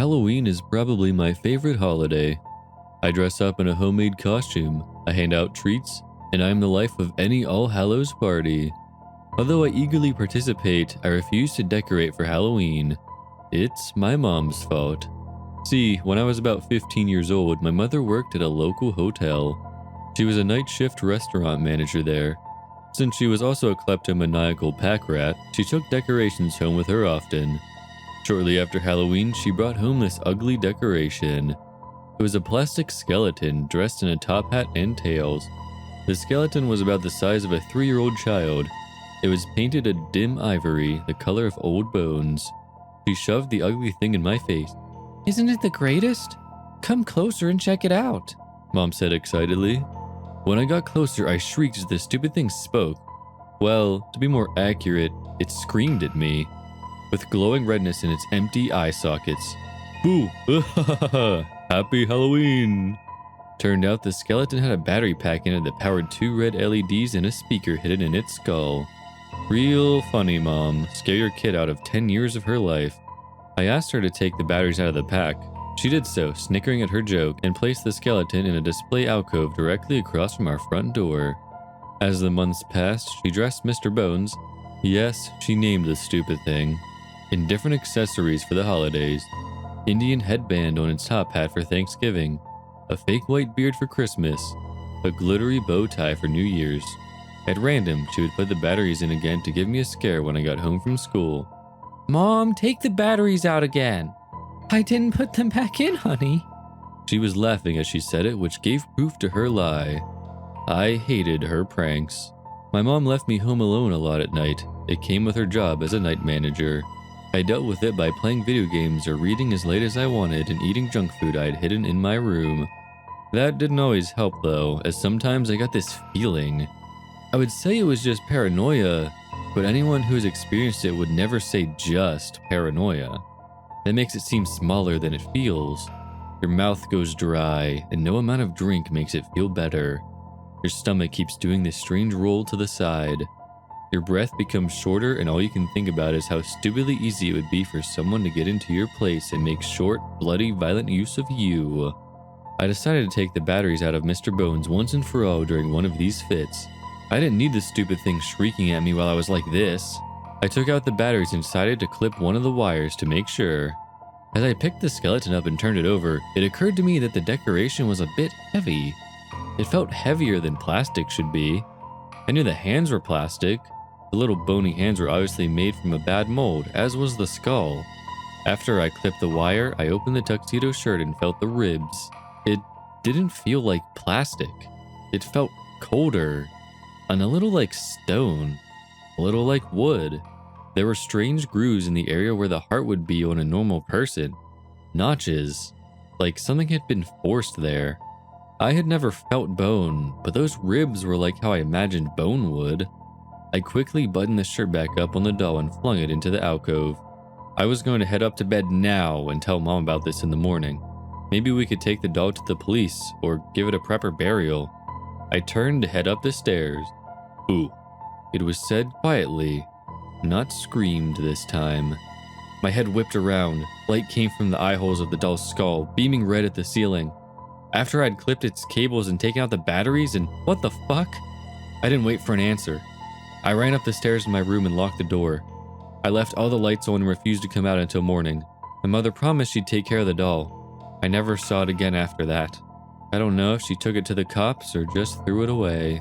Halloween is probably my favorite holiday. I dress up in a homemade costume, I hand out treats, and I am the life of any All Hallows party. Although I eagerly participate, I refuse to decorate for Halloween. It's my mom's fault. See, when I was about 15 years old, my mother worked at a local hotel. She was a night shift restaurant manager there. Since she was also a kleptomaniacal pack rat, she took decorations home with her often. Shortly after Halloween, she brought home this ugly decoration. It was a plastic skeleton dressed in a top hat and tails. The skeleton was about the size of a 3-year-old child. It was painted a dim ivory, the color of old bones. She shoved the ugly thing in my face. Isn't it the greatest? Come closer and check it out, Mom said excitedly. When I got closer, I shrieked as the stupid thing spoke. Well, to be more accurate, it screamed at me, with glowing redness in its empty eye sockets. Boo! Happy Halloween! Turned out the skeleton had a battery pack in it that powered 2 red LEDs and a speaker hidden in its skull. Real funny, Mom. Scare your kid out of 10 years of her life. I asked her to take the batteries out of the pack. She did so, snickering at her joke, and placed the skeleton in a display alcove directly across from our front door. As the months passed, she dressed Mr. Bones, yes, she named the stupid thing, in different accessories for the holidays. Indian headband on its top hat for Thanksgiving, a fake white beard for Christmas, a glittery bow tie for New Year's. At random, she would put the batteries in again to give me a scare when I got home from school. Mom, take the batteries out again. I didn't put them back in, honey. She was laughing as she said it, which gave proof to her lie. I hated her pranks. My mom left me home alone a lot at night. It came with her job as a night manager. I dealt with it by playing video games or reading as late as I wanted and eating junk food I'd hidden in my room. That didn't always help though, as sometimes I got this feeling. I would say it was just paranoia, but anyone who's experienced it would never say just paranoia. That makes it seem smaller than it feels. Your mouth goes dry, and no amount of drink makes it feel better. Your stomach keeps doing this strange roll to the side. Your breath becomes shorter, and all you can think about is how stupidly easy it would be for someone to get into your place and make short, bloody, violent use of you. I decided to take the batteries out of Mr. Bones once and for all during one of these fits. I didn't need the stupid thing shrieking at me while I was like this. I took out the batteries and decided to clip one of the wires to make sure. As I picked the skeleton up and turned it over, it occurred to me that the decoration was a bit heavy. It felt heavier than plastic should be. I knew the hands were plastic. The little bony hands were obviously made from a bad mold, as was the skull. After I clipped the wire, I opened the tuxedo shirt and felt the ribs. It didn't feel like plastic. It felt colder, and a little like stone, a little like wood. There were strange grooves in the area where the heart would be on a normal person. Notches, like something had been forced there. I had never felt bone, but those ribs were like how I imagined bone would. I quickly buttoned the shirt back up on the doll and flung it into the alcove. I was going to head up to bed now and tell Mom about this in the morning. Maybe we could take the doll to the police or give it a proper burial. I turned to head up the stairs. Ooh, it was said quietly. Not screamed this time. My head whipped around. Light came from the eye holes of the doll's skull, beaming red at the ceiling. After I'd clipped its cables and taken out the batteries and what the fuck? I didn't wait for an answer. I ran up the stairs in my room and locked the door. I left all the lights on and refused to come out until morning. My mother promised she'd take care of the doll. I never saw it again after that. I don't know if she took it to the cops or just threw it away.